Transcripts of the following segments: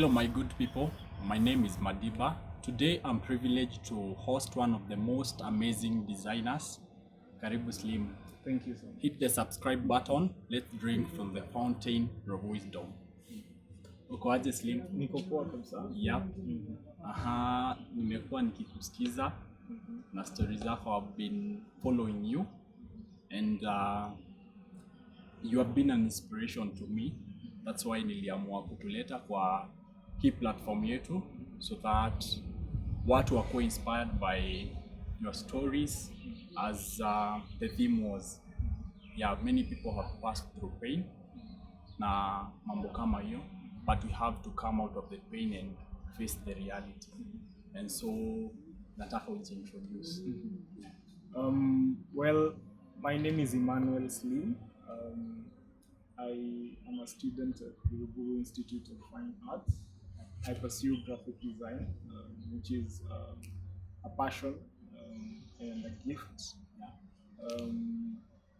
Hello, my good people. My name is Madiba. Today, I'm privileged to host one of the most amazing designers, Karibu Slim. Thank you so much. Hit the subscribe button. Let's drink from the fountain of wisdom. Uko aje Slim? Niko poa kabisa. Yep. Aha, nimekuwa nikikusikiza na stories zako. I've been following you and you have been an inspiration to me. That's why niliamua kutuleta kwa hii platform yetu so that watu wakuwe inspired by your stories as the theme was. Yeah, many people have passed through pain na mambo kama hiyo, but we have to come out of the pain and face the reality. And so nataka ujiintroduce. Well, my name is Emmanuel Slim. I am a student at the Google Institute of Fine Arts. I pursue graphic design, which is a passion and a gift.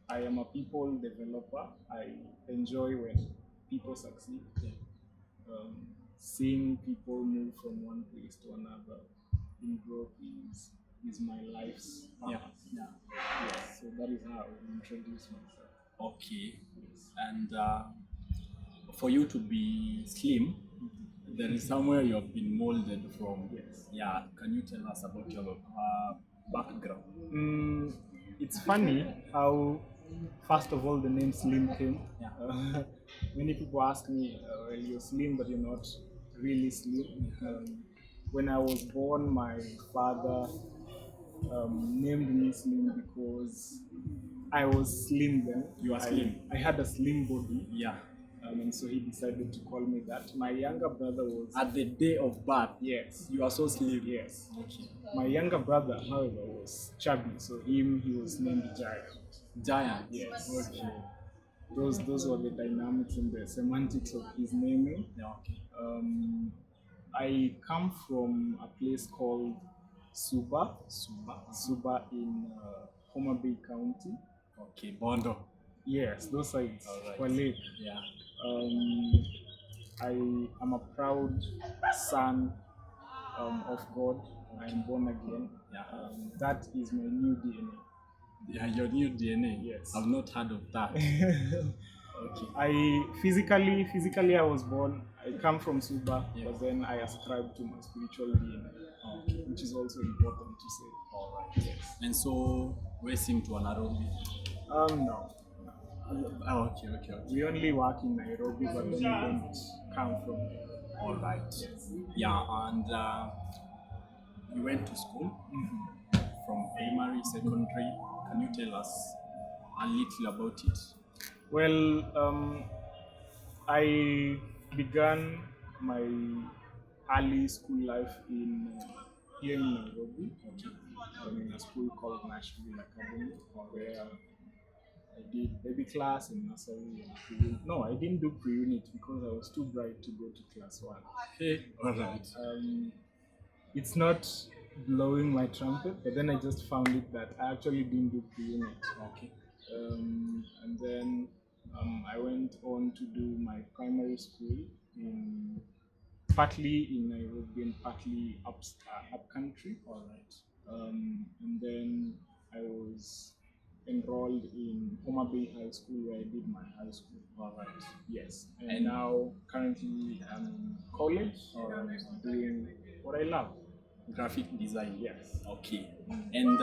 I am a people developer. I enjoy when people succeed. Seeing people move from one place to another in growth is my life's path. Yes, so that is how I introduce myself. Okay. And for you to be slim, there is somewhere you have been molded from. Yes. Yeah. Can you tell us about your background? It's funny how, first of all, the name Slim came. Yeah. Many people ask me, well, you're slim, but you're not really slim. When I was born, my father named me Slim because I was slim then. You are slim. I had a slim body. Yeah. And so he decided to call me that. My younger brother was... At the day of birth, Yes. you are so slim. Yes. Okay. My younger brother, however, was chubby, so he was named Giant. Giant. Yes. Okay. Those were the dynamics and the semantics of his naming. Yeah, okay. I come from a place called Suba. Suba. In Homa Bay County. Okay. Bondo. Yes, those sides. Alright. Kwale. Yeah. I am a proud son of God. I am born again. Yeah. That is my new DNA. Yeah, your new DNA. Yes. I've not heard of that. Okay. I physically I was born. I come from Suba, Yes. but then I ascribe to my spiritual DNA, Okay. which is also important to say. All right. Yes. And so, where seem to Nairobi? No. Oh, okay. We only work in Nairobi, but then we don't come from there. All right. Yes. Yeah, and you went to school from primary, secondary. Can you tell us a little about it? Well, I began my early school life here in Nairobi, in a school called Nashville Academy, where I did baby class and nursery and pre-unit. No, I didn't do pre-unit because I was too bright to go to class 1. Hey, all right. It's not blowing my trumpet, but then I just found it that I actually didn't do pre-unit. Okay. And then I went on to do my primary school partly in Nairobi and partly up country. All right. And then I was enrolled in Homa Bay High School where I did my high school. All right. Yes. And now currently I'm in college doing what I love. Graphic design. Yes. Okay. And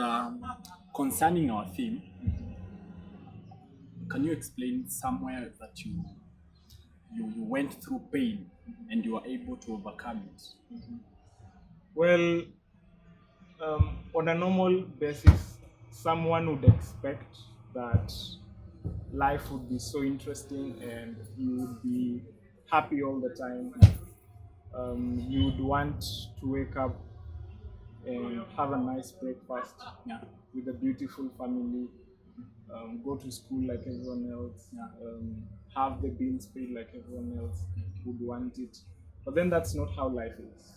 concerning our theme, can you explain somewhere that you went through pain and you were able to overcome it? Well, on a normal basis, someone would expect that life would be so interesting and you would be happy all the time. You would want to wake up and have a nice breakfast Yeah. with a beautiful family, go to school like everyone else, have the bills paid like everyone else would want it. But then that's not how life is.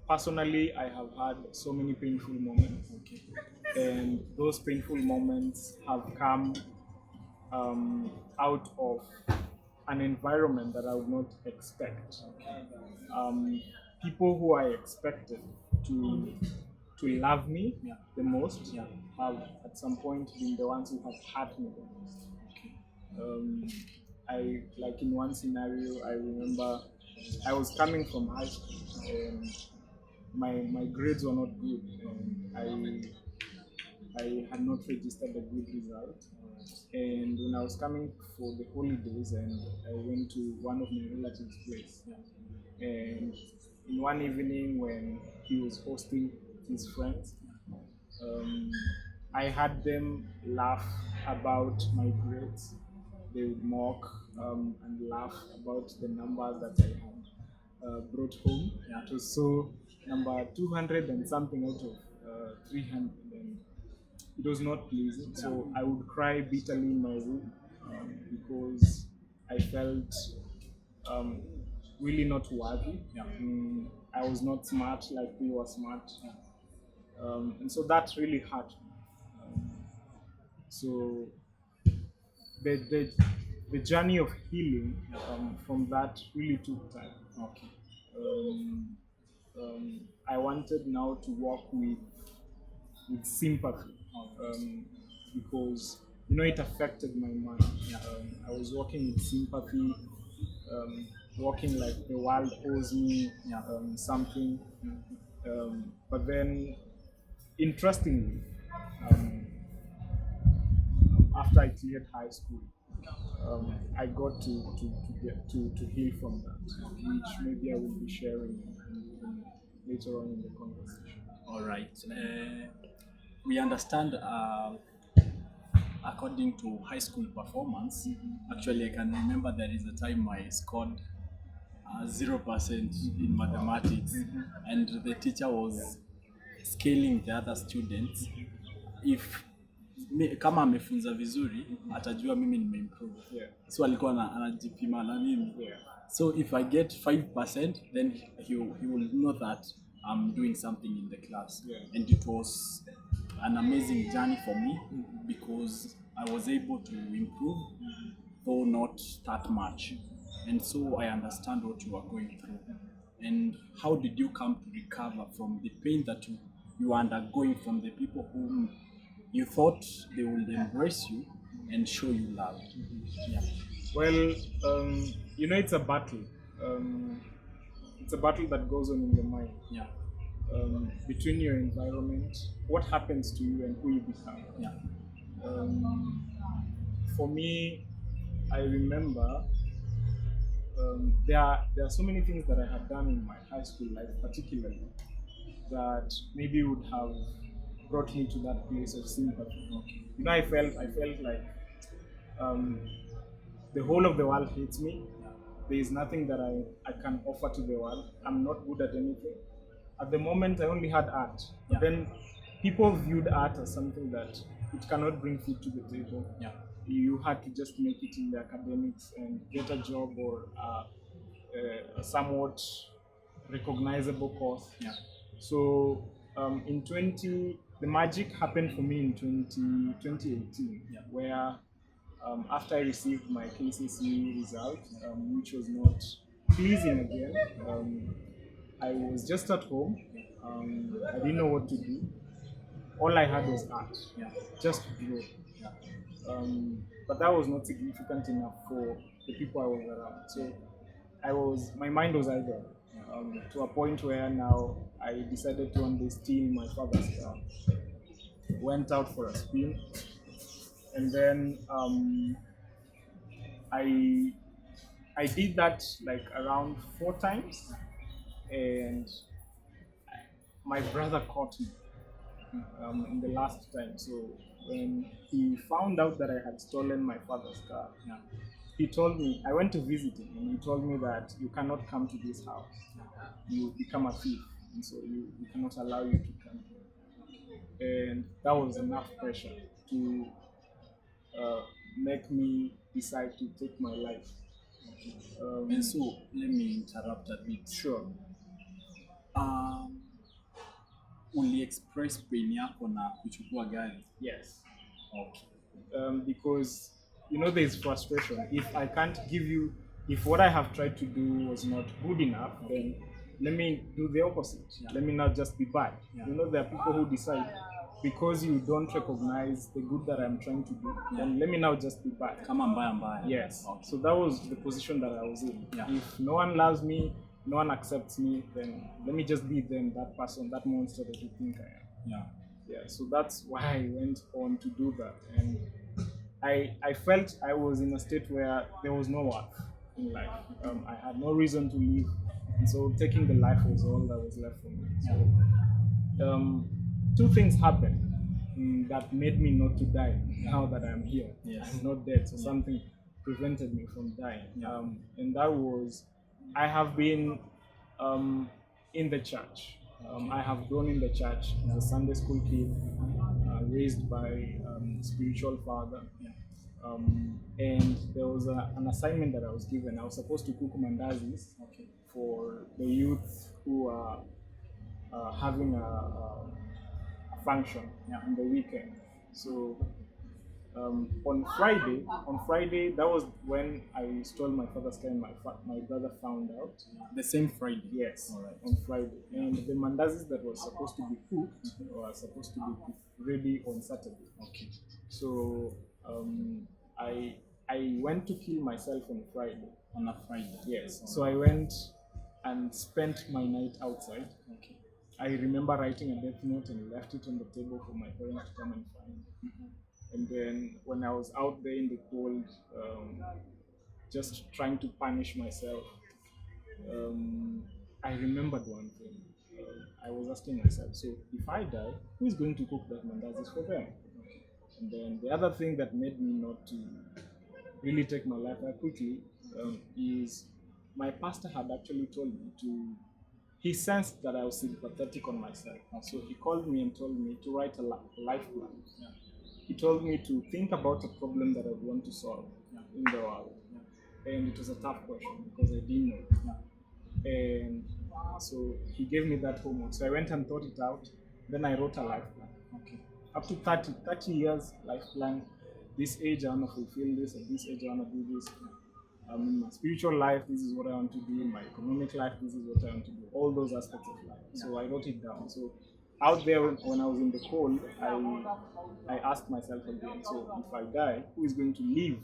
Personally, I have had so many painful moments. Okay. And those painful moments have come out of an environment that I would not expect. Um, People who I expected to to love me Yeah. the most Yeah. have at some point been the ones who have hurt me the most. Okay. I like in one scenario I remember I was coming from high school and my grades were not good and I had not registered a good result. And when I was coming for the holidays and I went to one of my relatives' place. And in one evening when he was hosting his friends, um, I had them laugh about my grades. They would mock and laugh about the numbers that I had brought home. Yeah. It was so number 200 and something out of 300. And it was not pleasing. So I would cry bitterly in my room because I felt um, really not worthy. Yeah. I was not smart like we were smart. And so that really hurt me. So the, the, the journey of healing from that really took time. Okay. Um, I wanted now to work with sympathy because it affected my mind. I was working with sympathy, working like the world owes me something. But then, interestingly, um, after I cleared high school, I got to heal from that, which maybe I will be sharing later on in the conversation. All right. We understand, according to high school performance. Actually, I can remember there is a time I scored 0% in mathematics, and the teacher was scaling the other students. If kama amefunza vizuri atajua mimi nimeimprove. Yeah. So alikuwa anajipima na mimi. Yeah. So if I get 5%, then he will know that I'm doing something in the class. Yeah. And it was an amazing journey for me because I was able to improve, though not that much. And so I understand what you are going through. And how did you come to recover from the pain that you are undergoing from the people whom you thought they would embrace you and show you love? Yeah. Well, it's a battle. It's a battle that goes on in the mind. Yeah. Between your environment, what happens to you, and who you become. Yeah. For me, I remember there are so many things that I had done in my high school life, particularly, that maybe would have brought me to that place of sympathy. I felt like the whole of the world hates me. There is nothing that I can offer to the world. I'm not good at anything. At the moment, I only had art. But then people viewed art as something that it cannot bring food to the table. Yeah. You had to just make it in the academics and get a job or a somewhat recognizable course. Yeah. So the magic happened for me in 2018, where after I received my KCSE result, which was not pleasing again, I was just at home. I didn't know what to do. All I had was art, just to draw. But that was not significant enough for the people I was around. So my mind was idle to a point where now I decided to one day steal my father's car. Went out for a spin, and then I did that like around 4 times, and my brother caught me in the last time. So when he found out that I had stolen my father's car, he told me, I went to visit him, and he told me that you cannot come to this house. You become a thief, and so we cannot allow you to come here. And that was enough pressure to make me decide to take my life. And so let me interrupt a bit. Sure. Uli express pain yako na kuchukua gari. Yes. Okay. Because you know, there's frustration. If I can't give you, if what I have tried to do was not good enough, then let me do the opposite. Let me not just be bad. You know, there are people who decide, because you don't recognize the good that I'm trying to do, then let me now just be bad. Kama mbaya. Yes. Okay. So that was the position that I was in. Yeah. If no one loves me, no one accepts me, then let me just be then that person, that monster that you think I am. Yeah. Yeah. So that's why I went on to do that. And I felt I was in a state where there was no worth in life. I had no reason to live. And so taking the life was all that was left for me. So two things happened that made me not to die now that I'm here. Yes. I'm not dead. So something prevented me from dying. And that was, I have been in the church. I have grown in the church as a Sunday school kid, raised by spiritual father. And there was an assignment that I was given. I was supposed to cook mandazis for the youth who are having a function on the weekend. So on Friday, that was when I stole my father's car and my brother found out. The same Friday? Yes, All right. on Friday. And the mandazis that were supposed to be cooked were supposed to be ready on Saturday. Okay. So I went to kill myself on Friday. On a Friday? Yes. So I went and spent my night outside. Okay. I remember writing a death note and left it on the table for my parents to come and find. And then when I was out there in the cold, just trying to punish myself, I remembered one thing. I was asking myself, so if I die, who is going to cook that mandazis for them? And then the other thing that made me not to really take my life that quickly is my pastor had actually told me he sensed that I was sympathetic on myself. So he called me and told me to write a life plan. He told me to think about a problem that I would want to solve in the world. And it was a tough question because I didn't know. And so he gave me that homework. So I went and thought it out. Then I wrote a life plan. Okay. Up to 30 years life plan. This age I want to fulfill this, at this age I want to do this. In my spiritual life, this is what I want to do. In my economic life, this is what I want to do. All those aspects of life. So I wrote it down. So out there when I was in the cold, I asked myself again, so if I die, who is going to live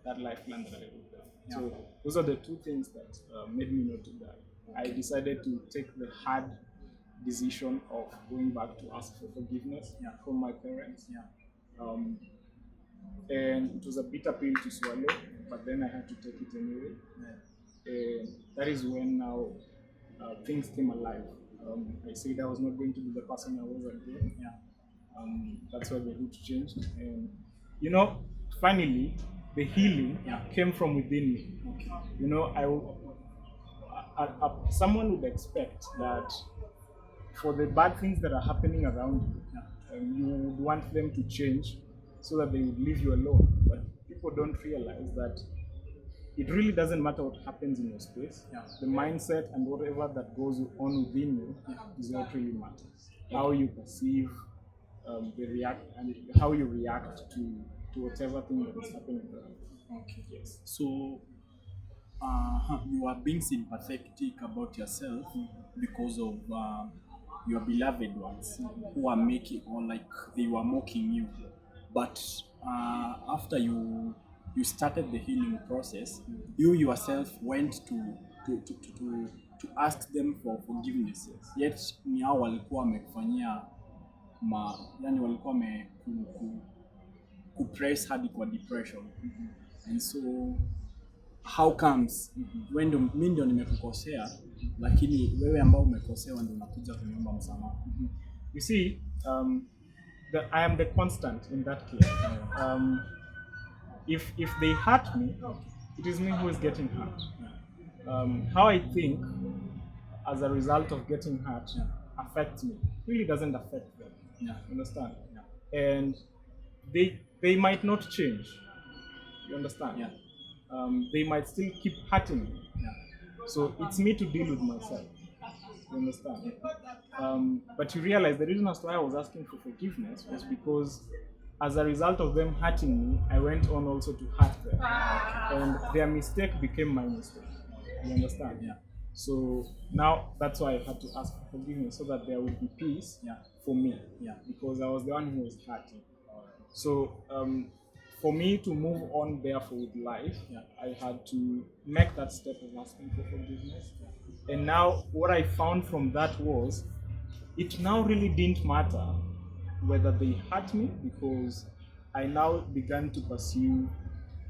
that life plan that I wrote down? So those are the two things that made me not to die. I decided to take the hard decision of going back to ask for forgiveness from my parents. And it was a bitter pill to swallow, but then I had to take it anyway. And that is when now things came alive. I said I was not going to be the person I was again. That's why the route changed. And you know, finally, the healing came from within me. You know, someone would expect that for the bad things that are happening around you, you would want them to change so that they would leave you alone. But people don't realize that it really doesn't matter what happens in your space. The mindset and whatever that goes on within you is what really matters. How you perceive, how you react to whatever thing that is happening around. Okay. Yes. So you are being sympathetic about yourself because of your beloved ones who are making, or like they were mocking you. But after you started the healing process, you yourself went to ask them for forgiveness. Yet ni hao walikuwa wamekufanyia yani walikuwa kupress hadi kwa depression. And so how comes when mimi ndio nimekukosea lakini wewe ambao umekosewa ndio unakuja kuniomba msamaha? You see, I am the constant in that case. If they hurt me, it is me who is getting hurt. How I think as a result of getting hurt affects me really doesn't affect them. Understand? And they might not change. You understand? They might still keep hurting me. So it's me to deal with myself. You understand? But you realize the reason as to why I was asking for forgiveness was because as a result of them hurting me, I went on also to hurt them. And their mistake became my mistake. You understand? Yeah. So now that's why I had to ask for forgiveness so that there would be peace Yeah. for me. Yeah. Because I was the one who was hurting. So for me to move on therefore with life, Yeah. I had to make that step of asking for forgiveness. And now what I found from that was it now really didn't matter whether they hurt me because I now began to pursue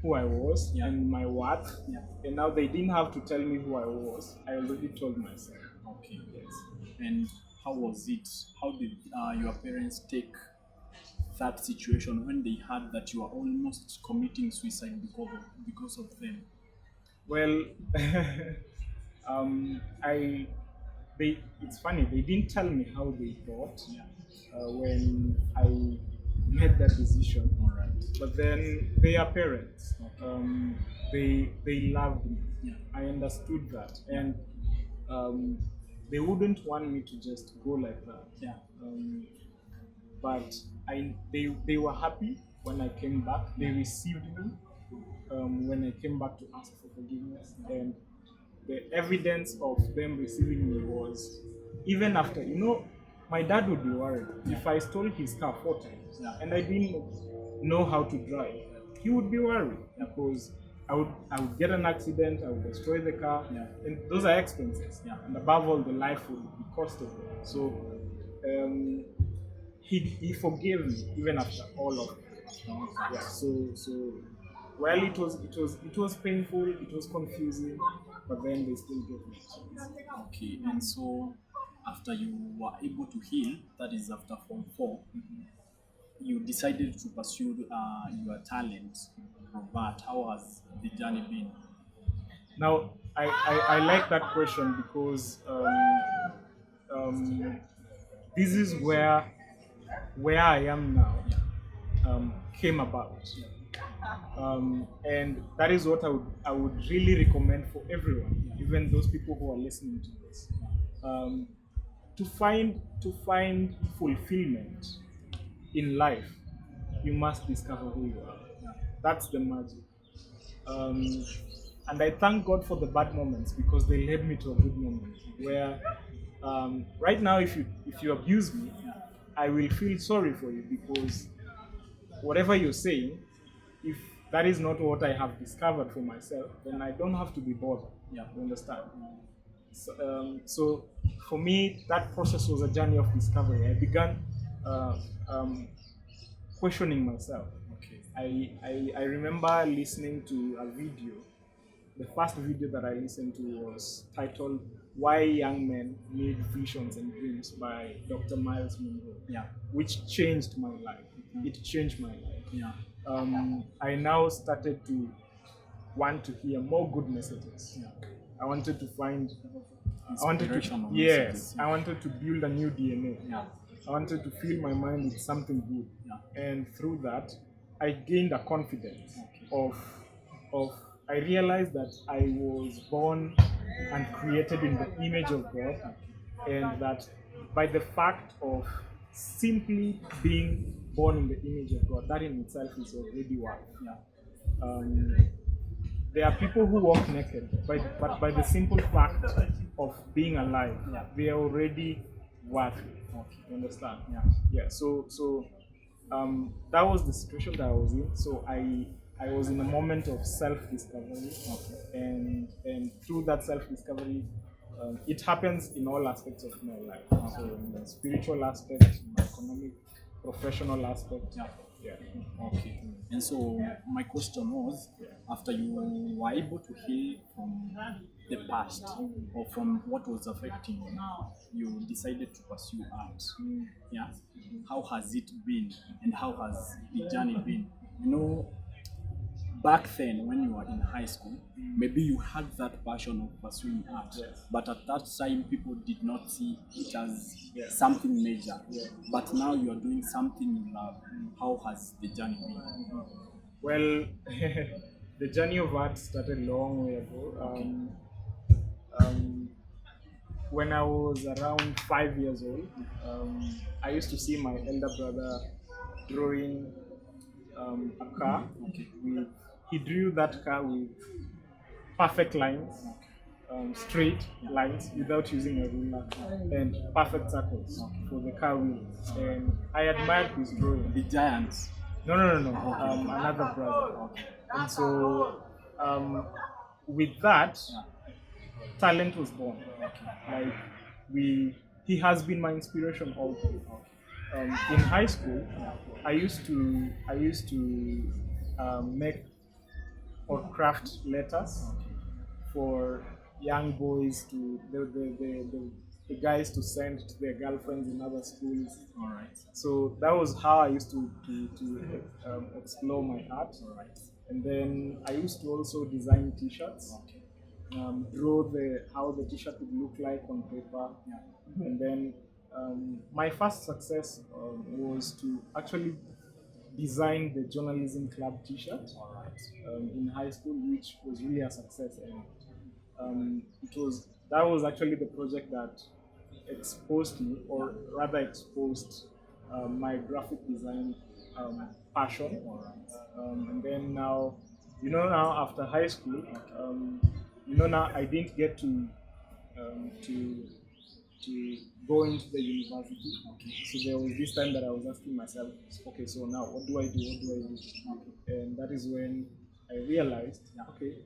who I was Yeah. and my worth. Yeah. And now they didn't have to tell me who I was. I already told myself. Okay. Yes. And how was it? How did your parents take that situation when they heard that you are almost committing suicide because of them? Well, it's funny, they didn't tell me how they thought Yeah. when I made that decision. All right. But then they are parents. Okay. They loved me. Yeah. I understood that, and they wouldn't want me to just go like that. Yeah. But they were happy when I came back. They received me when I came back to ask for forgiveness, and the evidence of them receiving me was even after, my dad would be worried if I stole his car 4 times and I didn't know how to drive. He would be worried because I would get an accident, I would destroy the car, and those are expenses. And above all, the life would be costed. So he forgave me even after all of it. Yeah. So well, it was painful, it was confusing, but then they still gave me a chance. Okay. And so after you were able to heal, that is after Form 4, you decided to pursue your talent of art. How has the journey been? Now, I like that question because this is where I am now came about. And that is what I would really recommend for everyone, even those people who are listening to this. To find fulfillment in life, you must discover who you are. That's the magic. And I thank God for the bad moments because they led me to a good moment. Where right now, if you abuse me, I will feel sorry for you because whatever you're saying, if that is not what I have discovered for myself, then I don't have to be bothered. You understand? So for me, that process was a journey of discovery. I began questioning myself. Okay. I remember listening to a video. The first video that I listened to was titled "Why Young Men Need Visions and Dreams" by Dr. Miles Monroe. Which changed my life. It changed my life. I now started to want to hear more good messages. I wanted to find Inspirational yes, messages. I wanted to build a new DNA. I wanted to fill my mind with something good. And through that, I gained a confidence of I realized that I was born and created in the image of God, and that by the fact of simply being born in the image of God, that in itself is already worth. There are people who walk naked, but by the simple fact of being alive, they are already worthy. You understand? So that was the situation that I was in. So I was in a moment of self-discovery, and through that self-discovery, it happens in all aspects of my life. So in the spiritual aspect, in the economic, professional aspect. Okay. And so my question was, after you were able to heal from the past or from what was affecting you, you decided to pursue art. How has it been, and how has the journey been? Back then when you were in high school, maybe you had that passion of pursuing art, but at that time people did not see it as something major. But now you are doing something you love. How has the journey been? Well, the journey of art started a long way ago. When I was around 5 years old, I used to see my elder brother drawing a car. Okay. He drew that car with perfect lines, straight lines without using a ruler, and perfect circles for the car wheels. And I admired his drawing. The giants. No. Another brother. And so, with that, talent was born. Like he has been my inspiration all through. In high school, I used to make or craft letters for young boys to the guys to send to their girlfriends in other schools. All right. So that was how I used to explore my art. All right. And then I used to also design T-shirts, Okay. draw how the T-shirt would look like on paper. Yeah. And then my first success was to actually design the journalism club T-shirt All right. in high school, which was really a success. And that was actually the project that exposed me, or rather exposed my graphic design passion. And then now, now after high school, now I didn't get to go into the university. So there was this time that I was asking myself, okay, so now what do I do? What do I do? And that is when I realized, okay,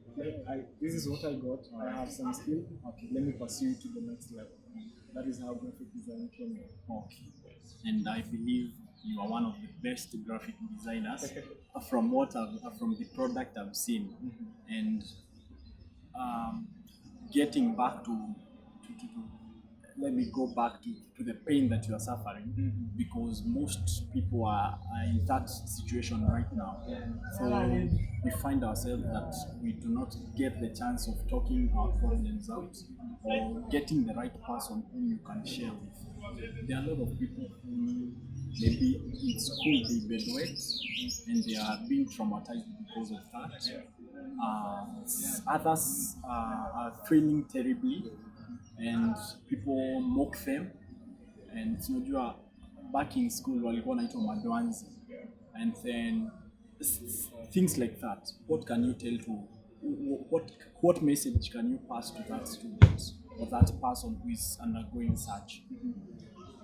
this is what I got. I have some skill. Okay, let me pursue it to the next level. That is how graphic design came in. Okay. And I believe you are one of the best graphic designers from from the product I've seen. And getting back to let me go back to the pain that you are suffering, because most people are in that situation right now. So we find ourselves that we do not get the chance of talking our problems out or getting the right person whom you can share with. There are a lot of people who maybe in school they bedwet and they are being traumatized because of that. Others are failing terribly and people mock them, and unajua back in school walikuwa wanaitwa madwanzi, and then things like that. What can you tell to what message can you pass to that student or that person who is undergoing such?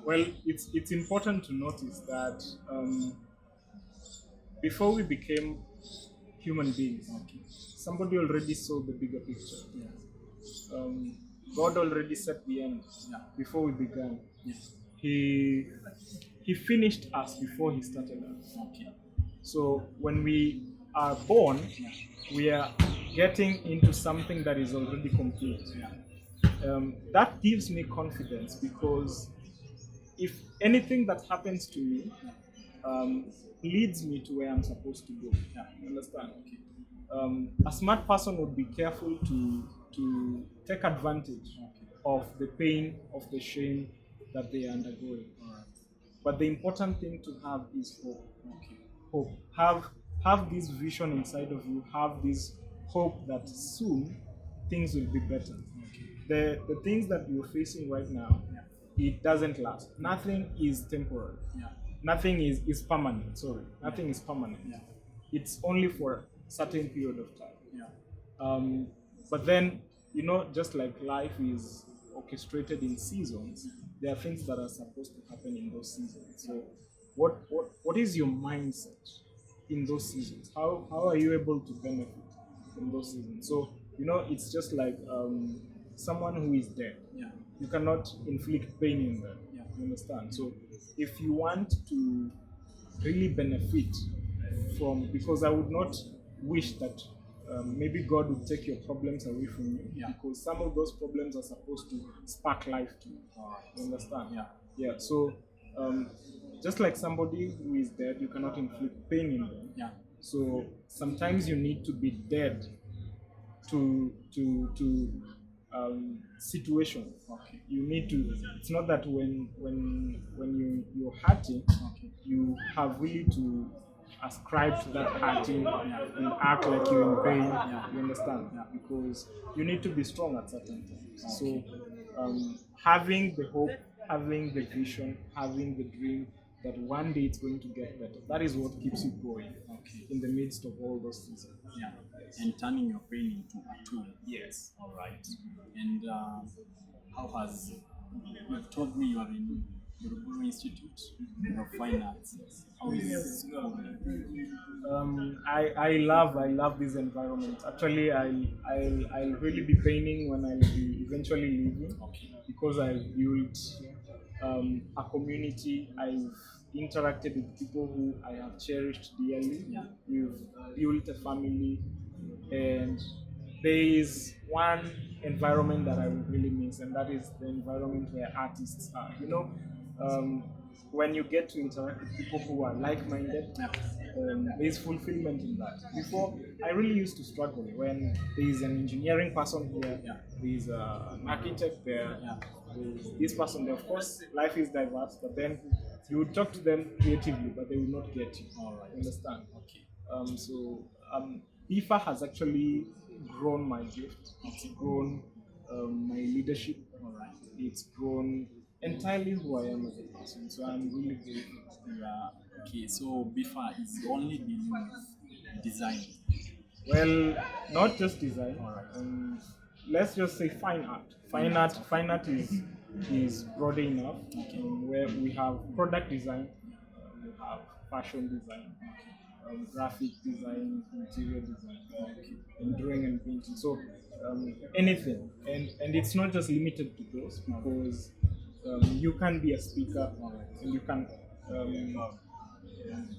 Well, it's important to notice that before we became human beings, somebody already saw the bigger picture. God already set the end before we began. He finished us before he started us. So when we are born, we are getting into something that is already complete. That gives me confidence, because if anything that happens to me leads me to where I'm supposed to go. You understand? A smart person would be careful to take advantage of the pain, of the shame that they are undergoing. But the important thing to have is hope. Hope. Have this vision inside of you. Have this hope that soon things will be better. The things that you're facing right now, it doesn't last. Nothing is temporary. Nothing is permanent. Sorry, nothing is permanent. It's only for a certain period of time. But then, just like life is orchestrated in seasons, there are things that are supposed to happen in those seasons. So what is your mindset in those seasons? How are you able to benefit from those seasons? So, it's just like someone who is dead. You cannot inflict pain in them. You understand? So if you want to really benefit from, because I would not wish that maybe God would take your problems away from you, because some of those problems are supposed to spark life to you. You understand? So just like somebody who is dead, you cannot inflict pain in them. So sometimes you need to be dead to situation. You need to. It's not that when you're hurting, you have really to ascribe to that hurting and act like you're in pain. You understand? Because you need to be strong at certain times. So having the hope, having the vision, having the dream that one day it's going to get better. That is what keeps you going in the midst of all those things. Yeah. And turning your pain into a tool. Yes. All right. And how has you told me you are in Uruburu Institute of Fine Arts? How is school? I love this environment. Actually, I'll really be painting when I'll be eventually leaving, because I've built a community. I've interacted with people who I have cherished dearly. Yeah. We've built a family, and there is one environment that I would really miss, and that is the environment where artists are. When you get to interact with people who are like-minded, there's fulfillment in that. Before, I really used to struggle when there is an engineering person here, there's an architect there, there's this person there. Of course, life is diverse, but then you would talk to them creatively, but they will not get you. All right. Understand? Okay. IFA has actually grown my gift. It's grown my leadership. All right. It's grown entirely who I am as a person. So I'm really grateful. Yeah. Okay. So BIFA is only dealing with design. Well, not just design. All right. Let's just say fine art. Fine art is broad enough. Where we have product design, we have fashion design, graphic design, interior design, and drawing and painting. So anything, and it's not just limited to those, because you can be a speaker and you can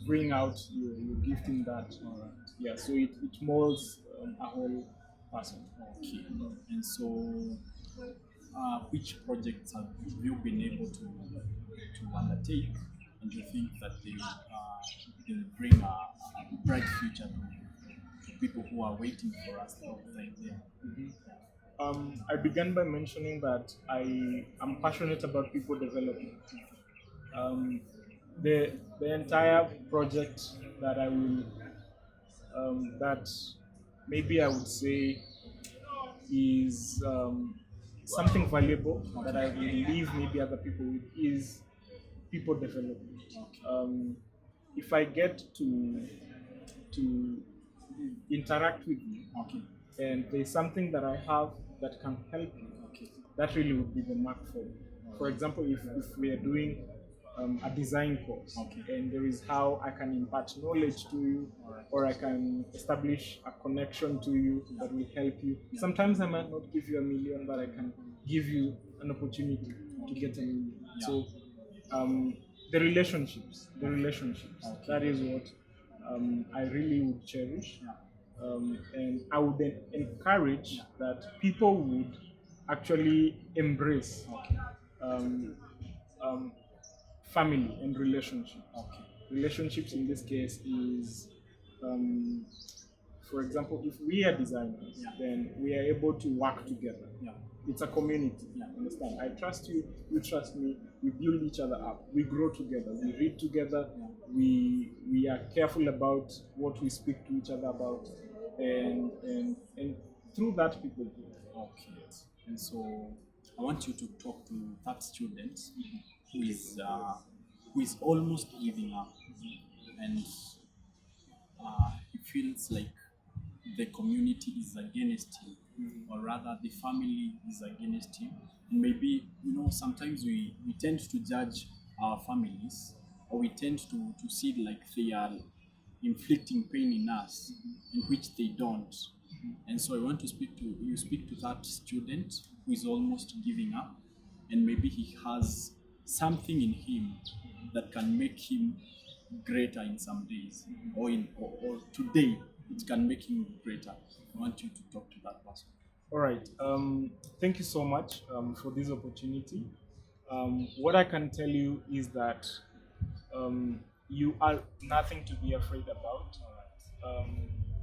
bring out your gift in that. Yeah, so it molds a whole person. Okay. And so, which projects have you been able to undertake, and you think that they will bring a bright future to people who are waiting for us outside there? I began by mentioning that I am passionate about people development. The entire project that I will that maybe I would say is something valuable that I will leave maybe other people with is people development. If I get to interact with you, and there's something that I have that can help you, that really would be the mark for me. For example, if we are doing a design course, and there is how I can impart knowledge to you, or I can establish a connection to you that will help you. Sometimes I might not give you $1 million, but I can give you an opportunity to get $1 million. So the relationships, that is what I really would cherish. And I would then encourage that people would actually embrace family and relationships. Relationships in this case is, for example, if we are designers, then we are able to work together. It's a community. Understand? I trust you, you trust me. We build each other up. We grow together. We read together. We are careful about what we speak to each other about, and through that people grow. Okay. And so I want you to talk to that student who is almost giving up, and he feels like the community is against him, or rather the family is against him. And maybe, sometimes we tend to judge our families, or we tend to see like they are inflicting pain in us, in which they don't. And so I want to speak to that student who is almost giving up, and maybe he has something in him that can make him greater in some days, or today it can make him greater. I want you to talk to that person. All right. Thank you so much for this opportunity. What I can tell you is that you are nothing to be afraid about.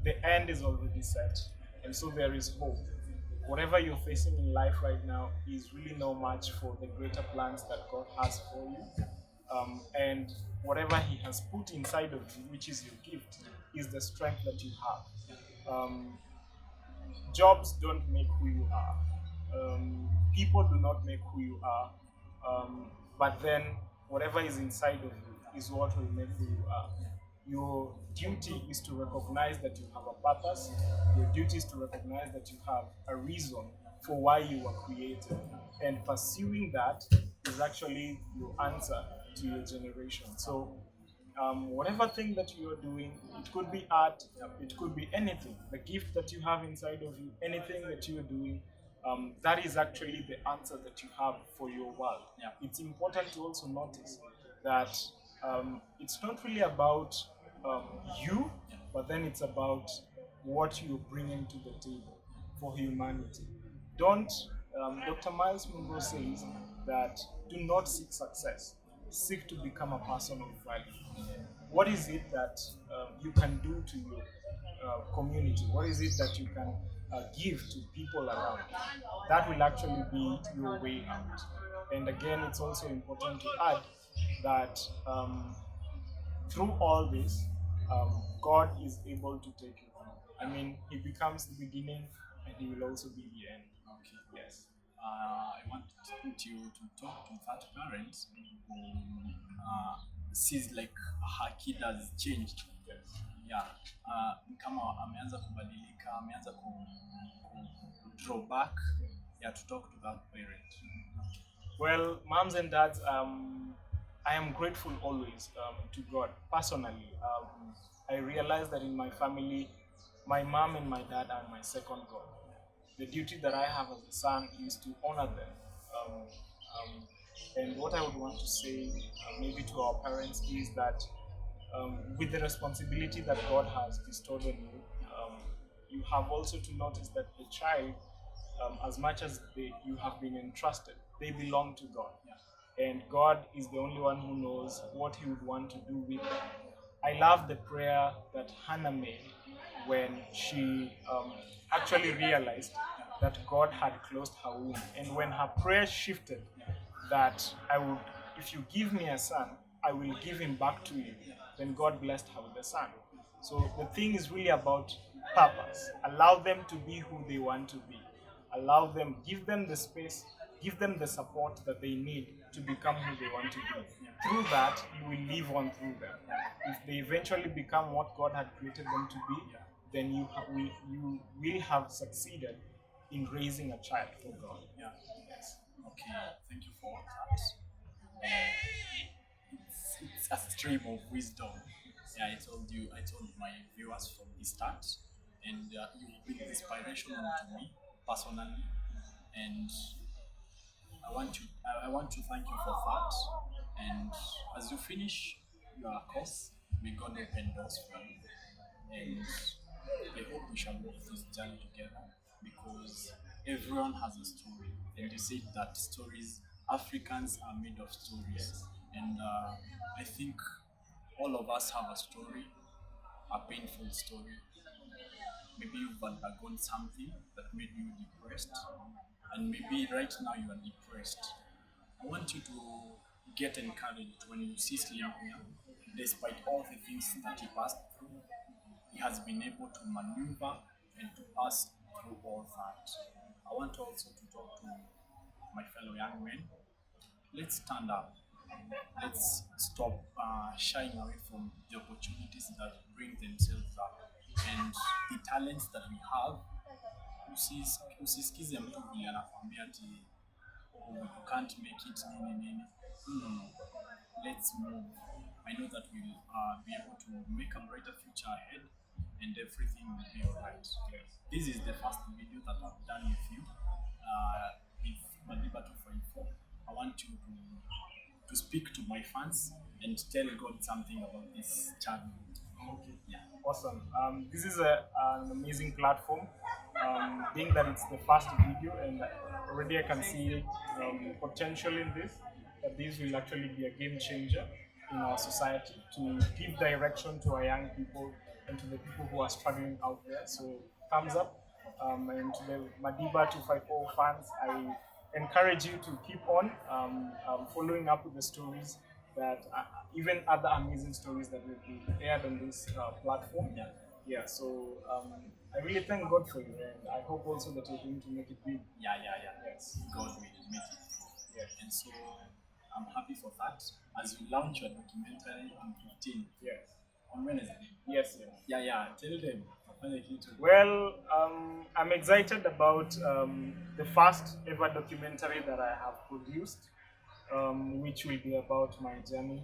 The end is already set, and so there is hope. Whatever you're facing in life right now is really no match for the greater plans that God has for you. And whatever He has put inside of you, which is your gift, is the strength that you have. Jobs don't make who you are. People do not make who you are. But then whatever is inside of you is what will make who you are. Your duty is to recognize that you have a purpose. Your duty is to recognize that you have a reason for why you were created. And pursuing that is actually your answer to your generation. So, whatever thing that you are doing, it could be art, it could be anything, the gift that you have inside of you, anything that you are doing, that is actually the answer that you have for your world. Yeah. It's important to also notice that it's not really about you, but then it's about what you're bringing to the table for humanity. Don't, Dr. Miles Monroe says that do not seek success, seek to become a person of value. What is it that you can do to your community? What is it that you can give to people around? That will actually be your way out. And again, it's also important to add that through all this, God is able to take you through. I mean, He becomes the beginning and He will also be the end. Okay. Yes. I want you to talk to that parent who sees like her kid has changed. Yes. Yeah. Ni kama ameanza kubadilika, ameanza draw back. Yeah, to talk to that parent. Well, moms and dads, I am grateful always to God. Personally, I realize that in my family, my mom and my dad are my second God. The duty that I have as a son is to honor them. And what I would want to say, maybe to our parents, is that with the responsibility that God has bestowed on you, you have also to notice that the child, as much as you have been entrusted, they belong to God. And God is the only one who knows what He would want to do with them. I love the prayer that Hannah made when she actually realized that God had closed her womb. And when her prayer shifted, that if you give me a son, I will give him back to you, then God blessed her with a son. So the thing is really about purpose. Allow them to be who they want to be. Allow them, give them the space, give them the support that they need to become who they want to be. Through that, you will live on through them. If they eventually become what God had created them to be, then you will have succeeded in raising a child for God. Yeah. Yes. Okay. Thank you for that. It's a stream of wisdom. Yeah, I told my viewers from the start, and you've been inspirational to me personally, and I want to thank you for that. And as you finish your course, may God open doors for you, and I hope we shall walk this journey together because everyone has a story, and you said that Africans are made of stories, and I think all of us have a story, a painful story. Maybe you've undergone something that made you depressed, and maybe right now you are depressed. I want you to get encouraged when you see Slim here. Despite all the things that he passed through, he has been able to maneuver and to pass through all that. I want also to talk to my fellow young men. Let's stand up. Let's stop shying away from the opportunities that bring themselves up and the talents that we have. Usisikize mtu vile anakuambia ati you can't make it nini. No. Let's move. I know that we'll be able to make a brighter future ahead and everything will be alright. This is the first video that I've done with you with Madiba 254. I want you to speak to my fans and tell God something about this channel. Okay. Yeah. Awesome. This is an amazing platform. Being that it's the first video, and already I can see potential in this, that this will actually be a game changer in our society to give direction to our young people and to the people who are struggling out there. So thumbs up. And to the Madiba 254 fans, I encourage you to keep on following up with the stories that even other amazing stories that will be aired on this platform. Yeah. So I really thank God for you, and I hope also that you're going to make it big. Yeah. Yes. God will make it. Yeah. And so I'm happy for that. As you launch your documentary on 15 Yes. on Wednesday. Yes, yes. Yeah. Tell them. Well, I'm excited about the first ever documentary that I have produced, which will be about my journey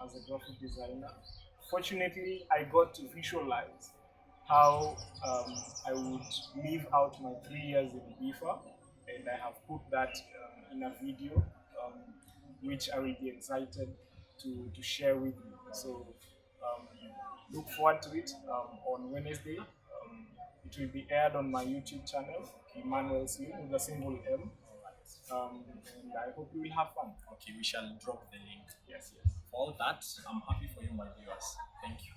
as a graphic designer. Fortunately, I got to visualize how I would live out my 3 years in BIFA, and I have put that in a video, which I will be excited to share with you. So look forward to it on Wednesday. It will be aired on my YouTube channel, Emmanuel Slim, with a single M. And I hope you will have fun. Okay, we shall drop the link. Yes. For all that, I'm happy for you, my viewers. Thank you.